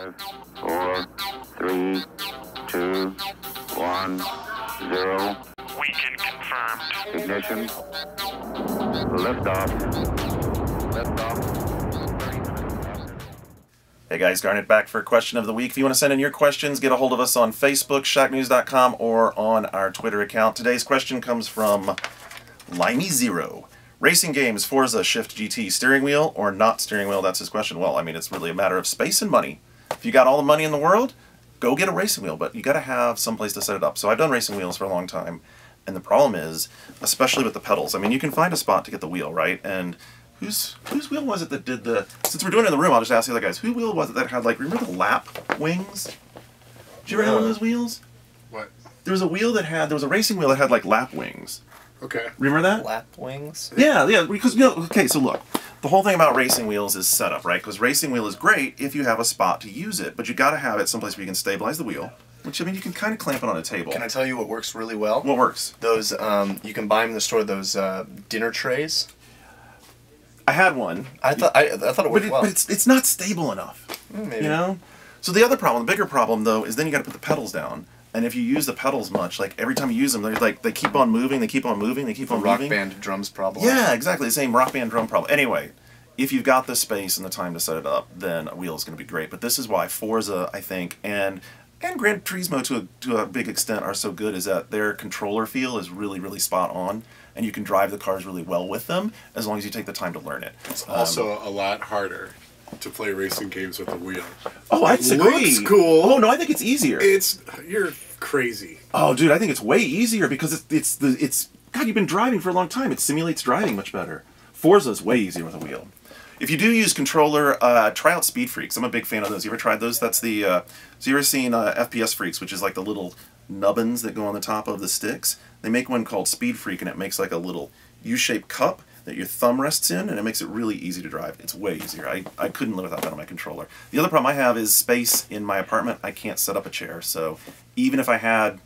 5, 4, 3, 2, 1, 0. Weekend confirmed. Ignition. Liftoff. Liftoff. Hey guys, Garnett back for Question of the Week. If you want to send in your questions, get a hold of us on Facebook, shacknews.com, or on our Twitter account. Today's question comes from Limey0. Racing games, Forza, Shift GT, steering wheel or not steering wheel? That's his question. Well, I mean, it's really a matter of space and money. If you got all the money in the world, go get a racing wheel, but you got to have some place to set it up. So I've done racing wheels for a long time, and the problem is, especially with the pedals, I mean, you can find a spot to get the wheel, right? And whose wheel was it that did the... Since we're doing it in the room, I'll just ask the other guys, whose wheel was it that had, like, remember the lap wings? Did you ever have one of those wheels? What? There was a wheel that had, there was a racing wheel that had, like, lap wings. Okay. Remember that? Lap wings? Yeah, because, you know, okay, so look, the whole thing about racing wheels is setup, right? Because racing wheel is great if you have a spot to use it, but you got to have it someplace where you can stabilize the wheel, which, I mean, you can kind of clamp it on a table. Can I tell you what works really well? What works? Those, you can buy them in the store, those dinner trays. I had one. I thought it worked well. But it's not stable enough, Maybe. you know? So the other problem, the bigger problem, though, is then you got to put the pedals down. And if you use the pedals much, like every time you use them, they're like they keep on moving, they keep on moving, they keep on moving. Rock band drums problem. Yeah, exactly the same rock band drum problem. Anyway, if you've got the space and the time to set it up, then a wheel is going to be great. But this is why Forza, I think, and Gran Turismo to a big extent are so good, is that their controller feel is really, really spot on, and you can drive the cars really well with them as long as you take the time to learn it. It's also a lot harder to play racing games with a wheel. Oh, I agree. Looks cool. Oh no, I think it's easier. You're crazy. Oh, dude, I think it's way easier because it's God, you've been driving for a long time. It simulates driving much better. Forza's way easier with a wheel. If you do use controller, try out Speed Freaks. I'm a big fan of those. You ever tried those? That's the so you ever seen FPS Freaks, which is like the little nubbins that go on the top of the sticks? They make one called Speed Freak, and it makes like a little U-shaped cup that your thumb rests in, and it makes it really easy to drive. It's way easier. I couldn't live without that on my controller. The other problem I have is space in my apartment. I can't set up a chair, so even if I had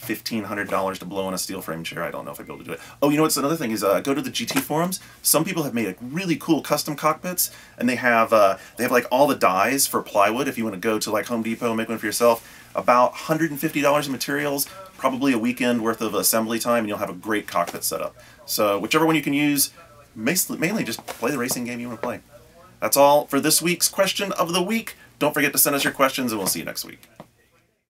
$1,500 to blow on a steel frame chair, I don't know if I'd be able to do it. Oh, you know what's another thing is go to the GT forums. Some people have made like really cool custom cockpits, and they have like all the dies for plywood. If you want to go to like Home Depot and make one for yourself, about $150 in materials, probably a weekend worth of assembly time, and you'll have a great cockpit setup. So whichever one you can use, mainly just play the racing game you want to play. That's all for this week's Question of the Week. Don't forget to send us your questions, and we'll see you next week.